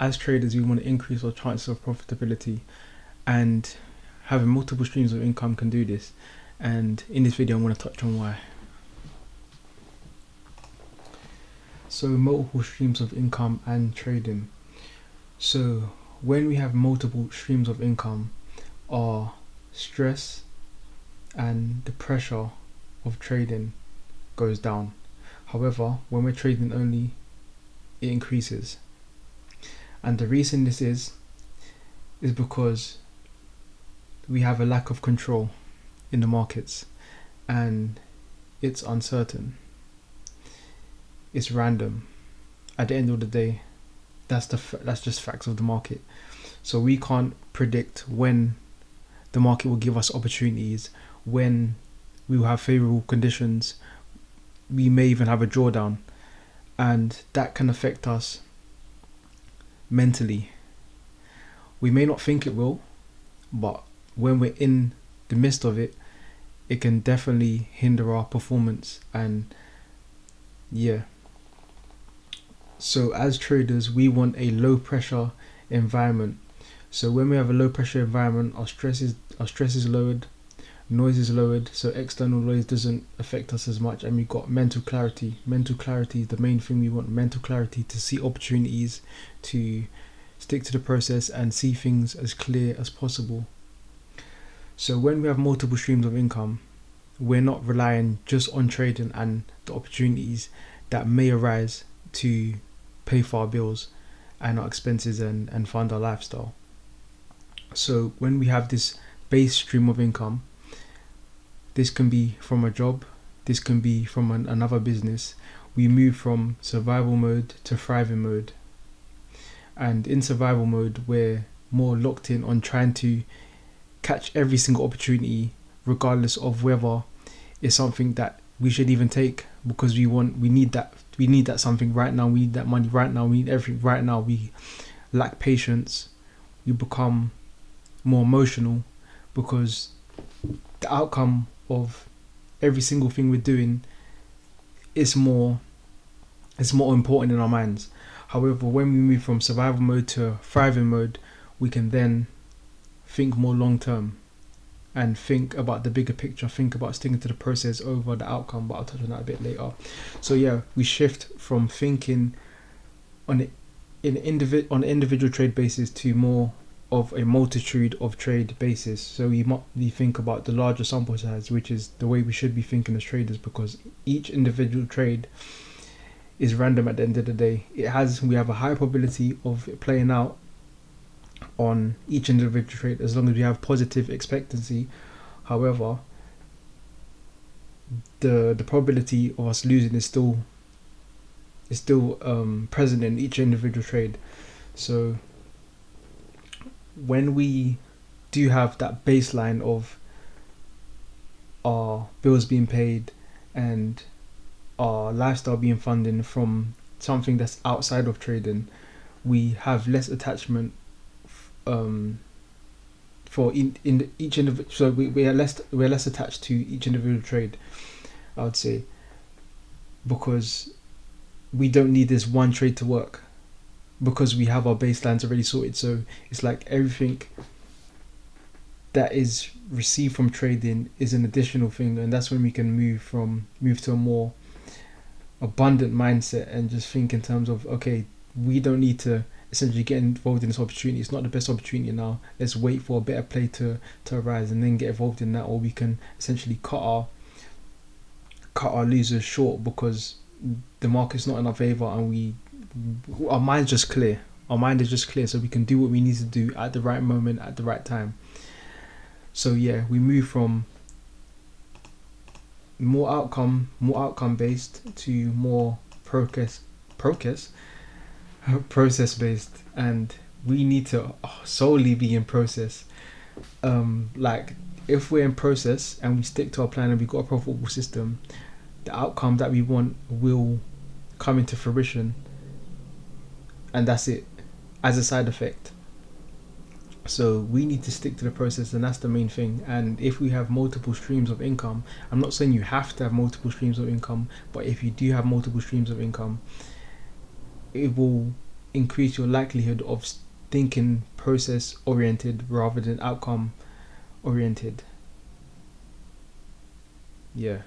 As traders, we want to increase our chances of profitability, and having multiple streams of income can do this. And in this video, I'm going to touch on why. So, multiple streams of income and trading. So, when we have multiple streams of income, our stress and the pressure of trading goes down. However, when we're trading only, it increases. And the reason this is because we have a lack of control in the markets, and it's uncertain. It's random. At the end of the day, that's just facts of the market. So we can't predict when the market will give us opportunities, when we will have favorable conditions. We may even have a drawdown, and that can affect us mentally. We may not think it will, but when we're in the midst of it, it can definitely hinder our performance. And yeah, so as traders, we want a low pressure environment. So when we have a low pressure environment, our stress is lowered, noise is lowered, so external noise doesn't affect us as much, and we've got mental clarity. Mental clarity is the main thing we want. Mental clarity to see opportunities, to stick to the process and see things as clear as possible. So when we have multiple streams of income, we're not relying just on trading and the opportunities that may arise to pay for our bills and our expenses and fund our lifestyle. So when we have this base stream of income, this can be from a job, this can be from another business. We move from survival mode to thriving mode. And in survival mode, we're more locked in on trying to catch every single opportunity, regardless of whether it's something that we should even take, because we need that something right now. We need that money right now. We need everything right now. We lack patience. We become more emotional because the outcome of every single thing we're doing is more important in our minds. However, when we move from survival mode to thriving mode, we can then think more long term and think about the bigger picture, think about sticking to the process over the outcome, but I'll touch on that a bit later. So yeah, we shift from thinking on an individual trade basis to more of a multitude of trade basis. So we think about the larger sample size, which is the way we should be thinking as traders, because each individual trade is random at the end of the day. We have a high probability of it playing out on each individual trade as long as we have positive expectancy. However, the probability of us losing is still present in each individual trade. So when we do have that baseline of our bills being paid and our lifestyle being funded from something that's outside of trading, we have less attachment for each individual. So we're less attached to each individual trade, I would say, because we don't need this one trade to work, because we have our baselines already sorted. So it's like everything that is received from trading is an additional thing, and that's when we can move to a more abundant mindset and just think in terms of, okay, we don't need to essentially get involved in this opportunity. It's not the best opportunity now. Let's wait for a better play to arise and then get involved in that, or we can essentially cut our losers short because the market's not in our favor, and our mind's just clear. Our mind is just clear, so we can do what we need to do at the right moment, at the right time. So yeah, we move from more outcome based to more process based, and we need to solely be in process. Like if we're in process and we stick to our plan and we've got a profitable system, the outcome that we want will come into fruition, and that's it as a side effect. So we need to stick to the process, and that's the main thing. And if we have multiple streams of income, I'm not saying you have to have multiple streams of income, but if you do have multiple streams of income, it will increase your likelihood of thinking process oriented rather than outcome oriented. Yeah.